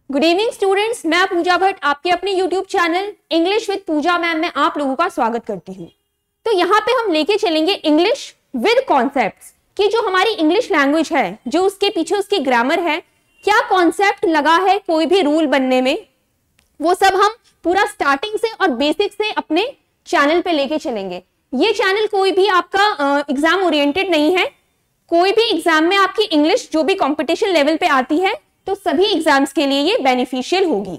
Good evening students, मैं पूजा भट्ट आपके अपने YouTube channel English with Pooja ma'am में आप लोगों का स्वागत करती हूँ। तो यहाँ पे हम लेके चलेंगे इंग्लिश विद कॉन्सेप्ट्स कि जो हमारी इंग्लिश लैंग्वेज है, जो उसके पीछे उसकी ग्रामर है, क्या कॉन्सेप्ट लगा है कोई भी रूल बनने में, वो सब हम पूरा स्टार्टिंग से और बेसिक से अपने चैनल पे लेके चलेंगे। ये चैनल कोई भी आपका एग्जाम ओरिएंटेड नहीं है। कोई भी एग्जाम में आपकी इंग्लिश जो भी कंपटीशन लेवल पे आती है तो सभी एग्जाम्स के लिए ये बेनिफिशियल होगी।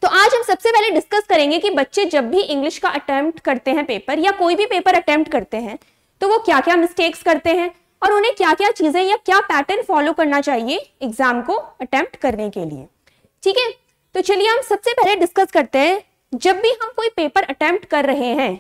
तो आज हम सबसे पहले डिस्कस करेंगे कि बच्चे जब भी इंग्लिश का अटेम्प्ट करते हैं पेपर या कोई भी पेपर अटेम्प्ट करते हैं तो वो क्या क्या मिस्टेक्स करते हैं और उन्हें क्या क्या चीजें या क्या पैटर्न फॉलो करना चाहिए एग्जाम को अटेम्प्ट करने के लिए। ठीक है, तो चलिए हम सबसे पहले डिस्कस करते हैं। जब भी हम कोई पेपर अटेम्प्ट कर रहे हैं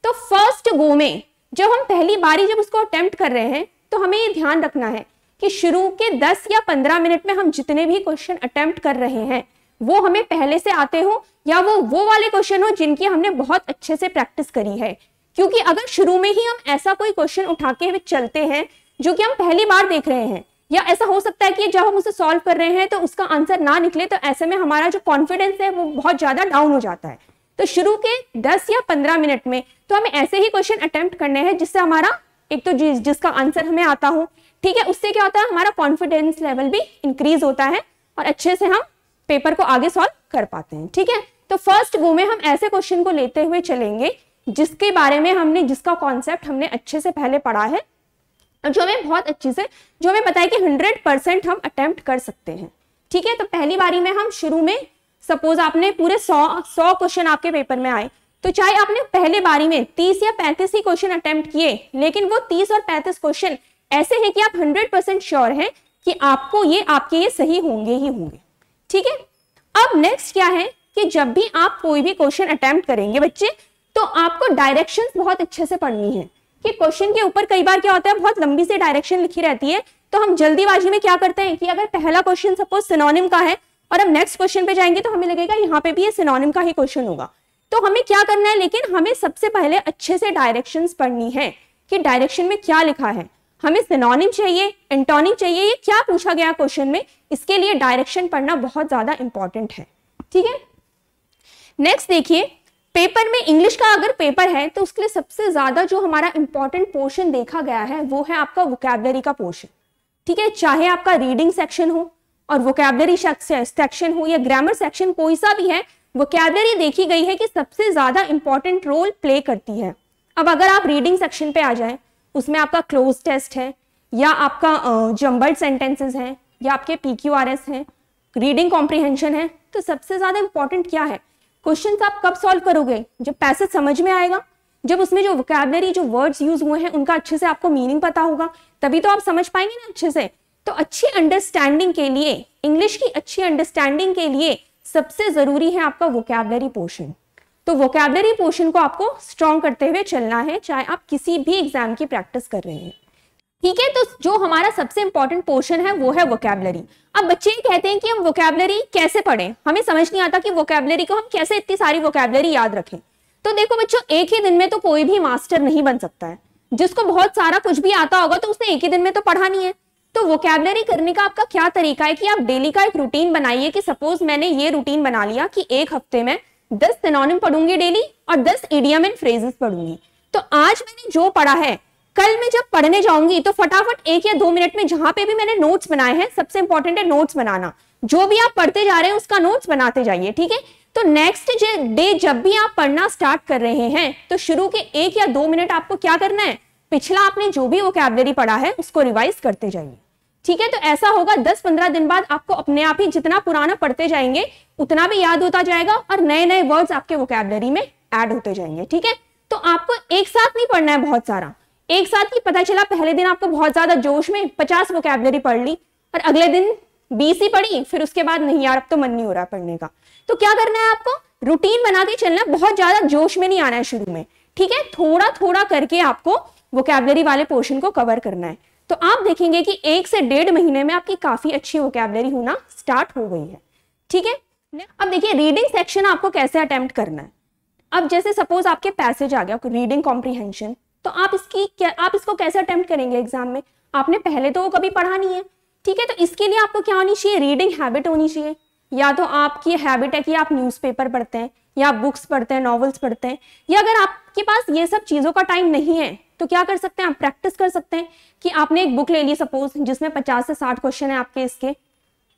तो फर्स्ट गो में जब हम पहली बारी जब उसको अटेम्प्ट कर रहे हैं तो हमें ये ध्यान रखना है कि शुरू के 10 या 15 मिनट में हम जितने भी क्वेश्चन अटेम्प्ट कर रहे हैं वो हमें पहले से आते हो या वो वाले क्वेश्चन हो जिनकी हमने बहुत अच्छे से प्रैक्टिस करी है। क्योंकि अगर शुरू में ही हम ऐसा कोई क्वेश्चन उठा के चलते हैं जो कि हम पहली बार देख रहे हैं, या ऐसा हो सकता है कि जब हम उसे सॉल्व कर रहे हैं तो उसका आंसर ना निकले, तो ऐसे में हमारा जो कॉन्फिडेंस है वो बहुत ज्यादा डाउन हो जाता है। तो शुरू के 10 या 15 मिनट में तो हमें ऐसे ही क्वेश्चन अटेम्प्ट करने हैं जिससे हमारा एक तो जिसका आंसर हमें आता हो, ठीक है, उससे क्या होता है हमारा कॉन्फिडेंस लेवल भी इंक्रीज होता है और अच्छे से हम पेपर को आगे सॉल्व कर पाते हैं। ठीक है, तो फर्स्ट गो में हम ऐसे क्वेश्चन को लेते हुए चलेंगे जिसके बारे में जिसका कॉन्सेप्ट हमने अच्छे से पहले पढ़ा है और जो हमें बहुत अच्छे से जो हमें पता है कि 100% हम अटेम्प्ट कर सकते हैं। ठीक है, तो पहली बारी में हम शुरू में सपोज आपने पूरे 100 क्वेश्चन आपके पेपर में आए, तो चाहे आपने पहले बारी में 30 या 35 ही क्वेश्चन अटेम्प्ट किए, लेकिन वो 30 और 35 क्वेश्चन ऐसे हैं कि आप 100% श्योर हैं कि आपके ये सही होंगे ही होंगे। ठीक है, अब नेक्स्ट क्या है कि जब भी आप कोई भी क्वेश्चन अटेम्प्ट करेंगे बच्चे, तो आपको डायरेक्शंस बहुत अच्छे से पढ़नी है कि क्वेश्चन के ऊपर कई बार क्या होता है बहुत लंबी सी डायरेक्शन लिखी रहती है, तो हम जल्दीबाजी में क्या करते हैं कि अगर पहला क्वेश्चन सपोज सिनोनिम का है और हम नेक्स्ट क्वेश्चन पे जाएंगे तो हमें लगेगा यहाँ पे भी ये सिनोनिम का ही क्वेश्चन होगा। तो हमें क्या करना है, लेकिन हमें सबसे पहले अच्छे से डायरेक्शंस पढ़नी है कि डायरेक्शन में क्या लिखा है, हमें सिनोनिम चाहिए, एंटोनिम चाहिए, ये क्या पूछा गया क्वेश्चन में, इसके लिए डायरेक्शन पढ़ना बहुत ज्यादा इंपॉर्टेंट है। ठीक है, नेक्स्ट देखिए, पेपर में इंग्लिश का अगर पेपर है तो उसके लिए सबसे ज्यादा जो हमारा इंपॉर्टेंट पोर्शन देखा गया है वो है आपका वोकैबुलरी का पोर्शन। ठीक है, चाहे आपका रीडिंग सेक्शन हो और वोकैबुलरी सेक्शन हो या ग्रामर सेक्शन, कोई सा भी है, वोकैबुलरी देखी गई है कि सबसे ज्यादा इंपॉर्टेंट रोल प्ले करती है। अब अगर आप रीडिंग सेक्शन पे आ जाएं, उसमें आपका क्लोज टेस्ट है या आपका जम्बल्ड सेंटेंसेस हैं या आपके PQRS हैं, रीडिंग कॉम्प्रिहेंशन है, तो सबसे ज्यादा इंपॉर्टेंट क्या है, क्वेश्चंस आप कब सॉल्व करोगे, जब पैसेज समझ में आएगा, जब उसमें जो वोकैबुलरी जो वर्ड्स यूज हुए हैं उनका अच्छे से आपको मीनिंग पता होगा, तभी तो आप समझ पाएंगे ना अच्छे से। तो अच्छी अंडरस्टैंडिंग के लिए, इंग्लिश की अच्छी अंडरस्टैंडिंग के लिए सबसे जरूरी है आपका वोकैबुलरी पोर्शन। तो वोकैबुलरी पोर्शन को आपको स्ट्रॉन्ग करते हुए चलना है, चाहे आप किसी भी एग्जाम की प्रैक्टिस कर रहे हैं। ठीक है, तो जो हमारा सबसे इंपॉर्टेंट पोर्शन है वो है वोकैबुलरी। अब बच्चे कहते हैं कि हम वोकैबुलरी कैसे पढ़ें, हमें समझ नहीं आता कि वोकैबुलरी को हम कैसे इतनी सारी वोकैबुलरी याद रखें। तो देखो बच्चों, एक ही दिन में तो कोई भी मास्टर नहीं बन सकता है। जिसको बहुत सारा कुछ भी आता होगा तो उसने एक ही दिन में तो पढ़ा नहीं है। तो वोकैबुलरी करने का आपका क्या तरीका है कि आप डेली का एक रूटीन बनाइए कि सपोज मैंने ये रूटीन बना लिया कि एक हफ्ते में 10 सिनोनिम पढ़ूंगी डेली और 10 इडियम एंड फ्रेजेस पढ़ूंगी। तो आज मैंने जो पढ़ा है, कल मैं जब पढ़ने जाऊंगी तो फटाफट 1 या 2 मिनट में जहां पे भी मैंने नोट्स बनाए हैं, सबसे इंपॉर्टेंट है नोट्स बनाना, जो भी आप पढ़ते जा रहे हैं उसका नोट्स बनाते जाइए। ठीक है, तो नेक्स्ट डे जब भी आप पढ़ना स्टार्ट कर रहे हैं तो शुरू के 1 या 2 मिनट आपको क्या करना है, पिछला आपने जो भी वोकैबुलरी पढ़ा है उसको रिवाइज करते जाइए। ठीक है, तो ऐसा होगा 10-15 दिन बाद आपको अपने आप ही जितना पुराना पढ़ते जाएंगे उतना भी याद होता जाएगा और नए नए वर्ड्स आपके वोकैबुलरी में ऐड होते जाएंगे। ठीक है, तो आपको एक साथ नहीं पढ़ना है बहुत सारा, एक साथ ही पता चला पहले दिन आपको बहुत ज्यादा जोश में 50 वोकैबुलरी पढ़ ली और अगले दिन 20 ही पढ़ी, फिर उसके बाद नहीं यार अब तो मन नहीं हो रहा पढ़ने का। तो क्या करना है आपको, रूटीन बना के चलना, बहुत ज्यादा जोश में नहीं आना है शुरू में। ठीक है, थोड़ा थोड़ा करके आपको वोकैबुलरी वाले पोर्शन को कवर करना है। तो आप देखेंगे कि 1 से 1.5 महीने में आपकी काफी अच्छी वोकैबुलरी होना स्टार्ट हो गई है। ठीक है, अब देखिए रीडिंग सेक्शन आपको कैसे अटेम्प्ट करना है। अब जैसे सपोज आपके पैसेज आ गया रीडिंग कॉम्प्रिहेंशन, तो आप इसको कैसे अटेम्प्ट करेंगे एग्जाम में, आपने पहले तो वो कभी पढ़ा नहीं है। ठीक है, तो इसके लिए आपको क्या होनी चाहिए, रीडिंग हैबिट होनी चाहिए। या तो आपकी हैबिट है कि आप न्यूज़पेपर पढ़ते हैं या बुक्स पढ़ते हैं, नॉवेल्स पढ़ते हैं, या अगर आपके पास ये सब चीज़ों का टाइम नहीं है तो क्या कर सकते हैं आप, प्रैक्टिस कर सकते हैं कि आपने एक बुक ले ली सपोज जिसमें 50 से 60 क्वेश्चन है आपके इसके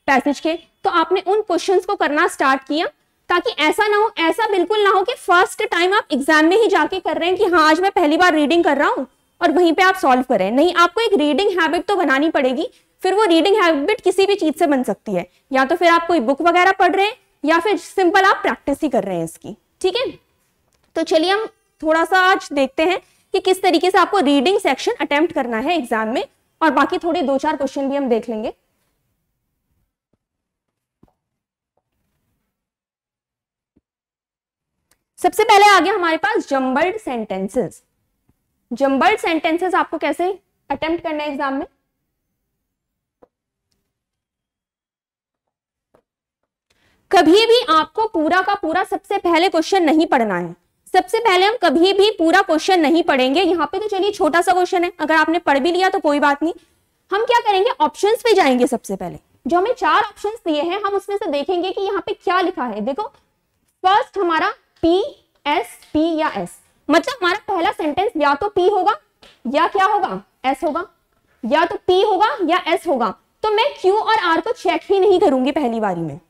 पैसेज के, तो आपने उन क्वेश्चंस को करना स्टार्ट किया, ताकि ऐसा ना हो, ऐसा बिल्कुल ना हो कि फर्स्ट टाइम आप एग्जाम में ही जाके कर रहे हैं कि हाँ आज मैं पहली बार रीडिंग कर रहा हूँ और वहीं पे आप सॉल्व कर रहे हैं। नहीं, आपको एक रीडिंग हैबिट तो बनानी पड़ेगी। फिर वो रीडिंग हैबिट किसी भी चीज से बन सकती है, या तो फिर आप कोई बुक वगैरह पढ़ रहे हैं या फिर सिंपल आप प्रैक्टिस ही कर रहे हैं इसकी। ठीक है, तो चलिए हम थोड़ा सा आज देखते हैं कि किस तरीके से आपको रीडिंग सेक्शन अटेम्प्ट करना है एग्जाम में, और बाकी थोड़े 2-4 क्वेश्चन भी हम देख लेंगे। सबसे पहले आ गया हमारे पास जम्बल्ड सेंटेंसेस। जम्बल्ड सेंटेंसेस आपको कैसे अटेम्प्ट करना है एग्जाम में? कभी भी आपको पूरा का पूरा सबसे पहले क्वेश्चन नहीं पढ़ना है। सबसे पहले हम कभी भी पूरा क्वेश्चन नहीं पढ़ेंगे। यहाँ पे तो चलिए छोटा सा क्वेश्चन है, अगर आपने पढ़ भी लिया तो कोई बात नहीं। हम क्या करेंगे, ऑप्शंस पे जाएंगे। सबसे पहले जो हमें 4 ऑप्शंस दिए हैं, हम उसमें से देखेंगे कि यहाँ पे क्या लिखा है। देखो, फर्स्ट हमारा पी, एस, पी या एस, मतलब हमारा पहला सेंटेंस या तो पी होगा या क्या होगा, एस होगा, या तो पी होगा या एस होगा। तो मैं क्यू और आर को चेक ही नहीं करूंगी पहली बारी में,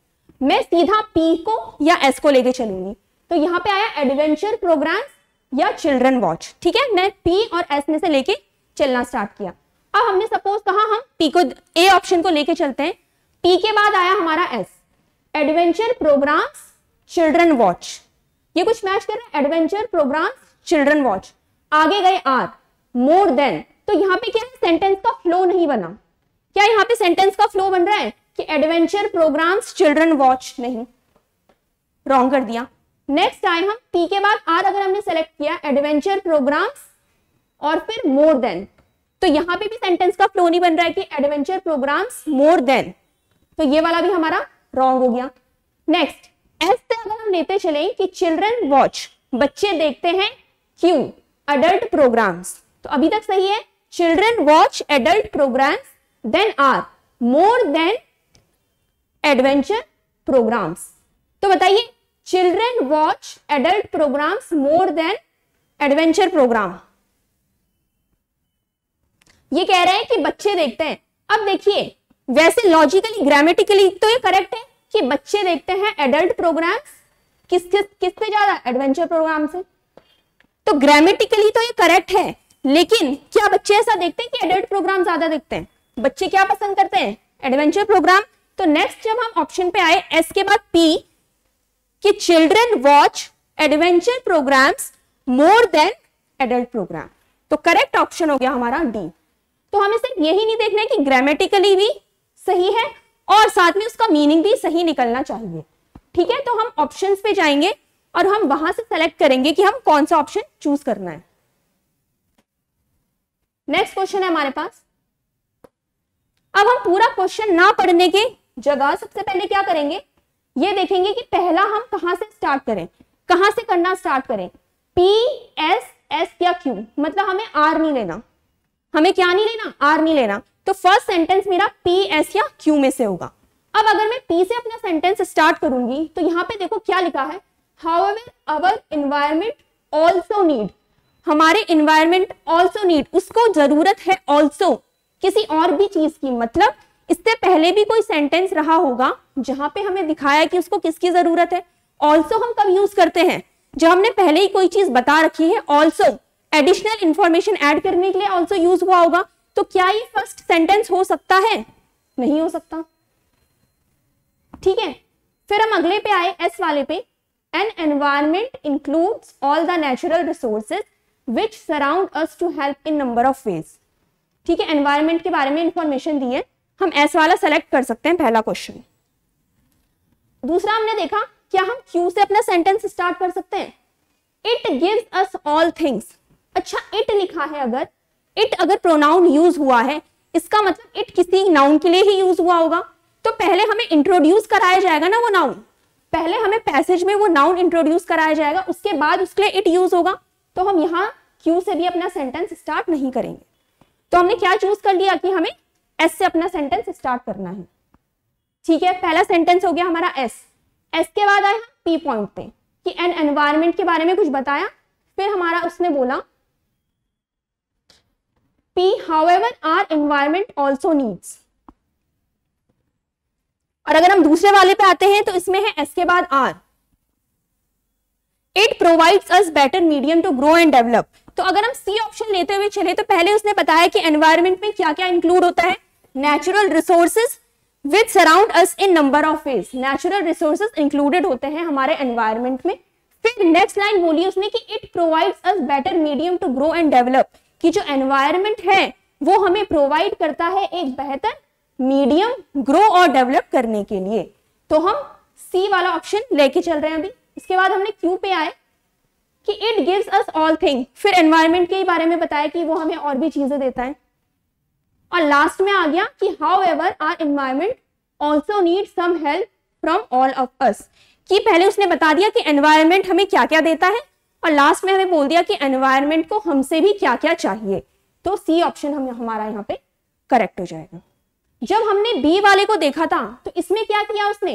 मैं सीधा पी को या एस को लेके चलूंगी। तो यहाँ पे आया एडवेंचर प्रोग्राम्स या चिल्ड्रन वॉच। ठीक है, मैं पी और एस में से लेके चलना स्टार्ट किया। अब हमने सपोज कहा हम पी को, ए ऑप्शन को लेके चलते हैं। पी के बाद आया हमारा S, adventure programmes children watch, ये कुछ मैच कर रहा है, एडवेंचर प्रोग्राम्स चिल्ड्रन वॉच। आगे गए आर, मोर देन। तो यहाँ पे क्या है, सेंटेंस का फ्लो नहीं बना। क्या यहाँ पे सेंटेंस का फ्लो बन रहा है कि एडवेंचर प्रोग्राम्स चिल्ड्रन वॉच? नहीं, रॉन्ग कर दिया। नेक्स्ट आए हम पी के बाद आर, अगर हमने सेलेक्ट किया एडवेंचर प्रोग्राम्स और फिर मोर देन, तो यहां पे भी सेंटेंस का फ्लो नहीं बन रहा है कि एडवेंचर प्रोग्राम्स मोर देन, तो ये वाला भी हमारा रॉन्ग हो गया। नेक्स्ट एस से अगर हम लेते चले कि चिल्ड्रन वॉच, बच्चे देखते हैं, क्यों, अडल्ट प्रोग्राम्स, तो अभी तक सही है, children watch adult programmes, then are more than adventure programmes. तो बताइए, children watch adult programmes more than adventure programme, ये कह रहे हैं कि बच्चे देखते हैं। अब देखिए, वैसे लॉजिकली ग्रामेटिकली तो ये करेक्ट है कि बच्चे देखते हैं एडल्ट प्रोग्राम्स, किससे ज्यादा, एडवेंचर प्रोग्राम से। तो ग्रामेटिकली तो ये करेक्ट है, लेकिन क्या बच्चे ऐसा देखते हैं कि एडल्ट प्रोग्राम ज्यादा देखते हैं? बच्चे क्या पसंद करते हैं, एडवेंचर प्रोग्राम। तो नेक्स्ट जब हम ऑप्शन पे आए एस के बाद पी, कि children watch adventure programmes more than adult programme, तो करेक्ट ऑप्शन हो गया हमारा डी। तो हमें सिर्फ यही नहीं देखना है कि ग्रामेटिकली भी सही है और साथ में उसका मीनिंग भी सही निकलना चाहिए। ठीक है, तो हम ऑप्शंस पे जाएंगे और हम वहां से सेलेक्ट करेंगे कि हम कौन सा ऑप्शन चूज करना है। नेक्स्ट क्वेश्चन है हमारे पास। अब हम पूरा क्वेश्चन ना पढ़ने के जगह सबसे पहले क्या करेंगे, ये देखेंगे कि पहला हम कहां से स्टार्ट करें, कहां से करना स्टार्ट करें, पी, एस, एस या क्यू, मतलब हमें आर नहीं लेना। हमें क्या नहीं लेना, आर नहीं लेना। तो फर्स्ट सेंटेंस मेरा पी, एस या क्यू में से होगा। अब अगर मैं पी से अपना सेंटेंस स्टार्ट करूंगी तो यहाँ पे देखो क्या लिखा है, however our environment also need, हमारे एनवायरमेंट ऑल्सो नीड, उसको जरूरत है ऑल्सो किसी और भी चीज की। मतलब इससे पहले भी कोई सेंटेंस रहा होगा जहां पे हमें दिखाया कि उसको किसकी जरूरत है। ऑल्सो हम कब यूज करते हैं, जब हमने पहले ही कोई चीज बता रखी है, ऑल्सो एडिशनल इंफॉर्मेशन ऐड करने के लिए ऑल्सो यूज हुआ होगा। तो क्या ये फर्स्ट सेंटेंस हो सकता है? नहीं हो सकता। ठीक है, फिर हम अगले पे आए एस वाले पे, an environment includes all the natural resources which surround us to help in number of ways. ठीक है, एनवायरमेंट के बारे में इंफॉर्मेशन दी है, हम एस वाला सेलेक्ट कर सकते हैं पहला क्वेश्चन। दूसरा हमने देखा, क्या हम क्यू से अपना सेंटेंस स्टार्ट कर सकते हैं, it gives us all things. अच्छा, इट लिखा है, अगर इट अगर प्रोनाउन यूज हुआ है, इसका मतलब इट किसी नाउन के लिए ही यूज हुआ होगा। तो पहले हमें इंट्रोड्यूस कराया जाएगा ना वो नाउन, पहले हमें पैसेज में वो नाउन इंट्रोड्यूस कराया जाएगा, उसके बाद उसके लिए इट यूज होगा। तो हम यहाँ क्यू से भी अपना सेंटेंस स्टार्ट नहीं करेंगे। तो हमने क्या चूज कर लिया कि हमें एस से अपना सेंटेंस स्टार्ट करना है। ठीक है, पहला सेंटेंस हो गया हमारा एस। एस के बाद आए पी पॉइंट पे कि एन एनवायरमेंट के बारे में कुछ बताया। फिर हमारा उसने बोला P however our environment also needs. और अगर हम दूसरे वाले पे आते हैं तो इसमें है एस के बाद R, it provides us better medium to grow and develop. तो अगर हम सी ऑप्शन लेते हुए चले तो पहले उसने बताया कि एनवायरमेंट में क्या क्या इंक्लूड होता है, natural resources which surround us in number of veg. Natural resources included होते हैं हमारे एनवायरमेंट में। फिर नेक्स्ट लाइन बोली उसने कि it provides us better medium to grow and develop, कि जो एनवायरमेंट है वो हमें प्रोवाइड करता है एक बेहतर मीडियम ग्रो और डेवलप करने के लिए। तो हम सी वाला ऑप्शन लेके चल रहे हैं अभी। इसके बाद हमने क्यू पे आए कि it gives us all thing. फिर एनवायरमेंट के बारे में बताया कि वो हमें और भी चीजें देता है। और लास्ट में आ गया कि however our environment also need some help from all of us, कि पहले उसने बता दिया कि एनवायरमेंट हमें क्या क्या देता है और लास्ट में हमें बोल दिया कि एनवायरमेंट को हमसे भी क्या क्या चाहिए। तो सी ऑप्शन हमारा यहाँ पे करेक्ट हो जाएगा। जब हमने बी वाले को देखा था तो इसमें क्या किया उसने,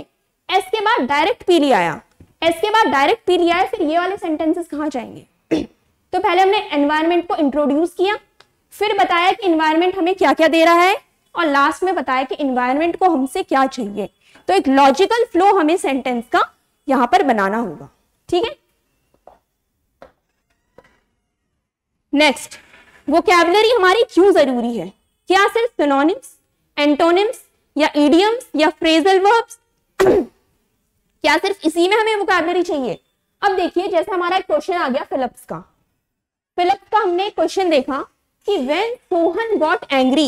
एस के बाद डायरेक्ट पी ले आया। एस के बाद डायरेक्ट पी लिया है, फिर ये वाले सेंटेंसेस कहाँ जाएंगे? तो पहले हमने एनवायरमेंट को इंट्रोड्यूस किया, फिर बताया कि एनवायरमेंट हमें क्या क्या दे रहा है और लास्ट में बताया कि एनवायरमेंट को हमसे क्या चाहिए। तो एक लॉजिकल फ्लो हमें सेंटेंस का यहां पर बनाना होगा। ठीक है, नेक्स्ट वोकैबुलरी हमारी क्यों जरूरी है? क्या सिर्फ सिनोनिम्स, एंटोनिम्स या इडियम्स या फ्रेजल वर्ब्स, क्या सिर्फ इसी में हमें वोकैबुलरी चाहिए? अब देखिए, जैसे हमारा एक क्वेश्चन आ गया फिलिप्स का। फिलिप्स का हमने क्वेश्चन देखा कि when Sohan got angry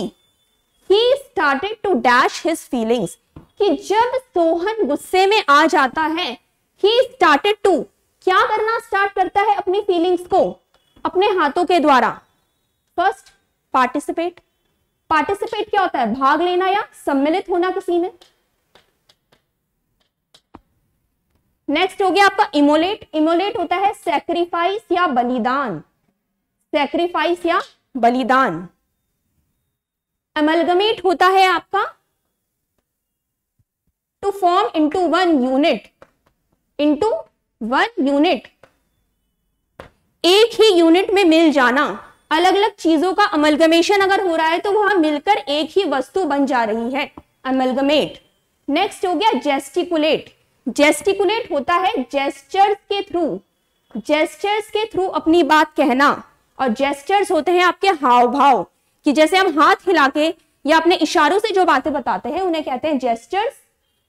he started to dash his feelings, कि जब सोहन गुस्से में आ जाता है ही स्टार्टेड टू, क्या करना स्टार्ट करता है? अपनी फीलिंग्स को अपने हाथों के द्वारा फर्स्ट पार्टिसिपेट। पार्टिसिपेट क्या होता है? भाग लेना या सम्मिलित होना किसी में। नेक्स्ट हो गया आपका इमोलेट। इमोलेट होता है सैक्रिफाइस या बलिदान, सैक्रिफाइस या बलिदान। अमलगमेट होता है आपका to form into one unit, into one unit, एक ही यूनिट में मिल जाना। अलग अलग चीजों का अमलगमेशन अगर हो रहा है तो वहां मिलकर एक ही वस्तु बन जा रही है, अमलगमेट। नेक्स्ट हो गया जेस्टिकुलेट। जेस्टिकुलेट होता है जेस्चर्स के थ्रू, जेस्चर्स के थ्रू अपनी बात कहना। और जेस्चर्स होते हैं आपके हाव भाव, कि जैसे हम हाथ हिला के या अपने इशारों से जो बातें बताते हैं उन्हें कहते हैं जेस्चर्स,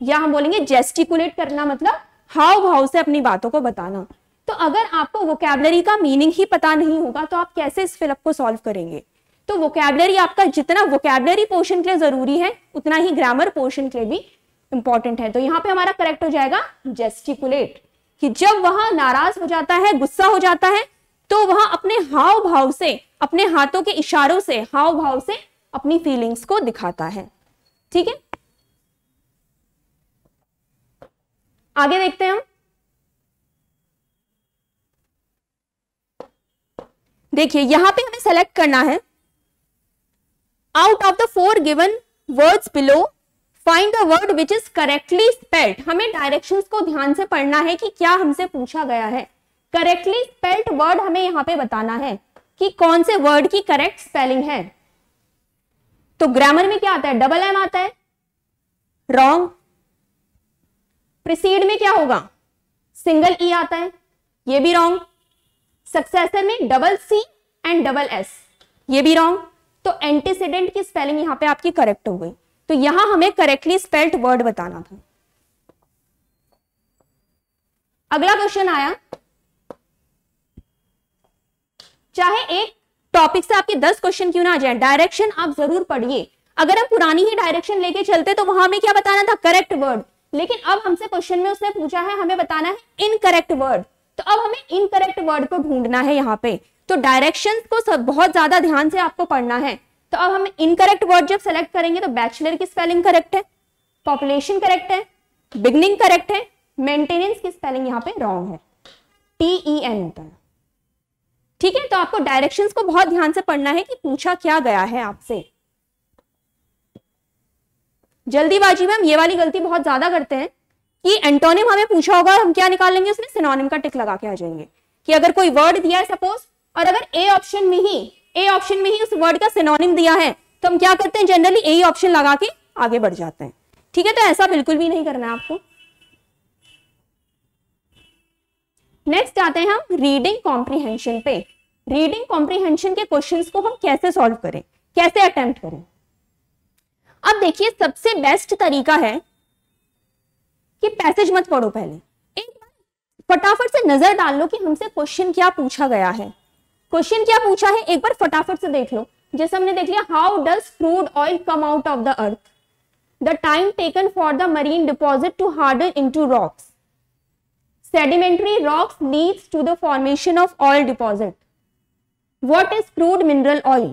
या हम बोलेंगे जेस्टिकुलेट करना, मतलब हाव भाव से अपनी बातों को बताना। तो अगर आपको वोकैबुलरी का मीनिंग ही पता नहीं होगा तो आप कैसे इस फिलअप को सॉल्व करेंगे? तो वोकैबुलरी आपका जितना वोकैबुलरी पोर्शन के लिए जरूरी है उतना ही ग्रामर पोर्शन के लिए भी इंपॉर्टेंट है। तो यहाँ पे हमारा करेक्ट हो जाएगा जेस्टिकुलेट, कि जब वहां नाराज हो जाता है, गुस्सा हो जाता है, तो वहां अपने हाव भाव से, अपने हाथों के इशारों से, हाव भाव से अपनी फीलिंग्स को दिखाता है। ठीक है, आगे देखते हैं हम। देखिए यहां पे हमें सेलेक्ट करना है out of the 4 given words below find the word which is correctly spelled. हमें डायरेक्शंस को ध्यान से पढ़ना है कि क्या हमसे पूछा गया है। करेक्टली स्पेल्ड वर्ड हमें यहां पे बताना है कि कौन से वर्ड की करेक्ट स्पेलिंग है। तो ग्रामर में क्या आता है? डबल एम आता है, रॉन्ग। प्रीसीड में क्या होगा? सिंगल ई आता है, ये भी रॉन्ग। सक्सेसर में double C and double S, ये भी रॉन्ग। तो एंटीसीडेंट की स्पेलिंग यहां पे आपकी करेक्ट हो गई। तो यहां हमें करेक्टली स्पेल्ड वर्ड बताना था। अगला क्वेश्चन आया, चाहे एक टॉपिक से आपके 10 क्वेश्चन क्यों ना आ जाए, डायरेक्शन आप जरूर पढ़िए। अगर हम पुरानी ही डायरेक्शन लेके चलते तो वहां में क्या बताना था? Correct word. लेकिन अब हमसे क्वेश्चन में उसने पूछा है, हमें बताना है इनकरेक्ट वर्ड। तो अब हमें इनकरेक्ट वर्ड को ढूंढना है यहाँ पे। तो डायरेक्शंस को बहुत ज्यादा ध्यान से आपको पढ़ना है। तो अब हम इनकरेक्ट वर्ड जब सेलेक्ट करेंगे तो बैचलर की स्पेलिंग करेक्ट है, पॉपुलेशन करेक्ट है, बिगनिंग करेक्ट है, मेंटेनेंस की स्पेलिंग यहाँ पे रॉन्ग है, TEN होता है। ठीक है, तो आपको डायरेक्शंस को बहुत ध्यान से पढ़ना है कि पूछा क्या गया है आपसे। जल्दीबाजी में हम ये वाली गलती बहुत ज्यादा करते हैं कि एंटोनिम हमें पूछा होगा, हम क्या निकाल लेंगे, उसमें सिनोनिम का टिक लगा के आ जाएंगे कि अगर कोई वर्ड दिया है सपोज, और अगर ए ऑप्शन में ही उस वर्ड का सिनोनिम दिया है, तो हम क्या करते हैं, जनरली ए ऑप्शन लगा के आगे बढ़ जाते हैं। ठीक है, तो ऐसा बिल्कुल भी नहीं करना है आपको। नेक्स्ट आते हैं हम रीडिंग कॉम्प्रीहेंशन पे। रीडिंग कॉम्प्रीहेंशन के क्वेश्चंस को हम कैसे सॉल्व करें, कैसे अटेम्प्ट करें। अब देखिए, सबसे बेस्ट तरीका है कि पैसेज मत पढ़ो, पहले एक बार फटाफट से नजर डाल लो कि हमसे क्वेश्चन क्या पूछा गया है। क्वेश्चन क्या पूछा है एक बार फटाफट से देख लो। जैसे हमने देख लिया, how does crude oil come out of the earth, the time taken for the marine deposit to harden into rocks, sedimentary rocks leads to the formation of oil deposit. What is crude mineral oil?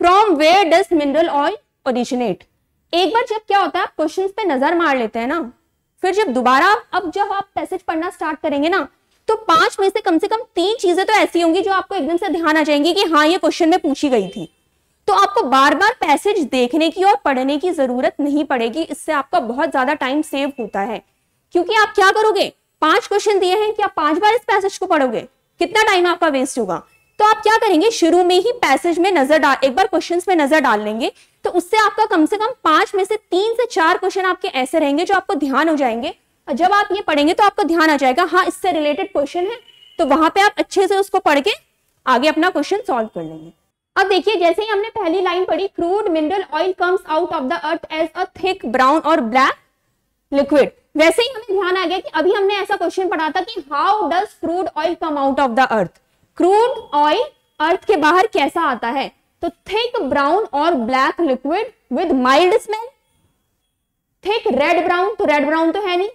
From where does mineral oil originate? एक बार जब क्या होता है, आप questions पे नजर मार लेते हैं ना, फिर जब दोबारा अब जब आप पैसेज पढ़ना स्टार्ट करेंगे ना, तो 5 में से कम 3 चीजें तो ऐसी होंगी जो आपको एकदम से ध्यान आ जाएंगी कि हाँ ये क्वेश्चन में पूछी गई थी। तो आपको बार बार पैसेज देखने की और पढ़ने की जरूरत नहीं पड़ेगी। इससे आपका बहुत ज्यादा टाइम सेव होता है, क्योंकि आप क्या करोगे, 5 क्वेश्चन दिए हैं कि आप 5 बार इस पैसेज को पढ़ोगे, कितना टाइम आपका वेस्ट होगा। तो आप क्या करेंगे, शुरू में ही पैसेज में नजर डाल, एक बार क्वेश्चंस में नजर डाल लेंगे, तो उससे आपका कम से कम 5 में से 3 से 4 क्वेश्चन आपके ऐसे रहेंगे जो आपको ध्यान हो जाएंगे। और जब आप ये पढ़ेंगे तो आपको ध्यान आ जाएगा, हाँ इससे रिलेटेड क्वेश्चन है, तो वहां पे आप अच्छे से उसको पढ़ के आगे अपना क्वेश्चन सॉल्व कर लेंगे। अब देखिए, जैसे ही हमने पहली लाइन पढ़ी, crude mineral oil comes out of the earth as a thick brown और ब्लैक लिक्विड, वैसे ही हमें ध्यान आ गया कि अभी हमने ऐसा क्वेश्चन पढ़ा था कि how does crude oil come out of the earth, crude oil earth के बाहर कैसा आता है, तो थिक ब्राउन और black liquid with mild smell. Thick red brown, तो रेड ब्राउन तो है नहीं,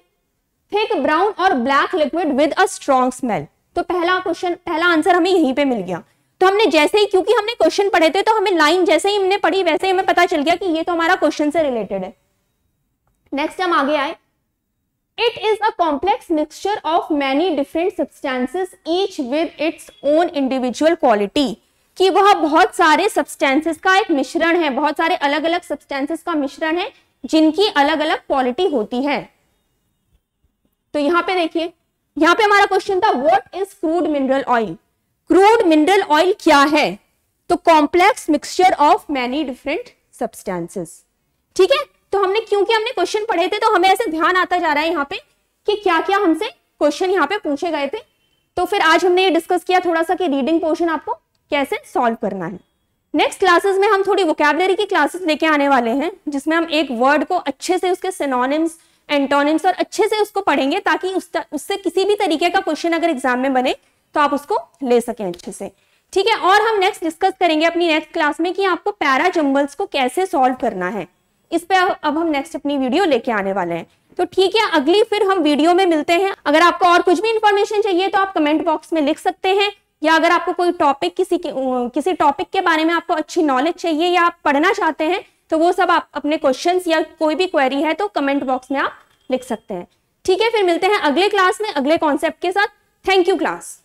थिक ब्राउन और black liquid with a strong smell. तो पहला क्वेश्चन, पहला आंसर हमें यहीं पे मिल गया। तो हमने जैसे ही, क्योंकि हमने क्वेश्चन पढ़े थे, तो हमें लाइन जैसे ही हमने पढ़ी वैसे ही हमें पता चल गया कि ये तो हमारा क्वेश्चन से रिलेटेड है। नेक्स्ट हम आगे आए, It is a complex mixture of many different substances, each with its own individual quality. कि वह बहुत सारे substances का एक मिश्रण है, बहुत सारे अलग अलग substances का मिश्रण है जिनकी अलग अलग क्वालिटी होती है। तो यहाँ पे देखिए, यहाँ पे हमारा क्वेश्चन था what is crude mineral oil. Crude mineral oil क्या है, तो complex mixture of many different substances. ठीक है, तो हमने, क्योंकि हमने क्वेश्चन पढ़े थे, तो हमें ऐसे ध्यान आता जा रहा है यहाँ पे कि क्या क्या हमसे क्वेश्चन यहाँ पे पूछे गए थे। तो फिर आज हमने ये डिस्कस किया थोड़ा सा कि रीडिंग पोर्शन आपको कैसे सॉल्व करना है। नेक्स्ट क्लासेस में हम थोड़ी वोकैबुलरी की क्लासेस लेके आने वाले हैं, जिसमें हम एक वर्ड को अच्छे से, उसके सिनोनिम्स, एंटोनिम्स और अच्छे से उसको पढ़ेंगे, ताकि उससे किसी भी तरीके का क्वेश्चन अगर एग्जाम में बने तो आप उसको ले सकें अच्छे से। ठीक है, और हम नेक्स्ट डिस्कस करेंगे अपनी नेक्स्ट क्लास में कि आपको पैरा जंबल्स को कैसे सॉल्व करना है। इस पे अब हम नेक्स्ट अपनी वीडियो लेके आने वाले हैं। तो ठीक है, अगली फिर हम वीडियो में मिलते हैं। अगर आपको और कुछ भी इंफॉर्मेशन चाहिए तो आप कमेंट बॉक्स में लिख सकते हैं, या अगर आपको कोई टॉपिक, किसी टॉपिक के बारे में आपको अच्छी नॉलेज चाहिए या आप पढ़ना चाहते हैं, तो वो सब आप अपने क्वेश्चंस या कोई भी क्वेरी है तो कमेंट बॉक्स में आप लिख सकते हैं। ठीक है, फिर मिलते हैं अगले क्लास में अगले कॉन्सेप्ट के साथ। Thank you class.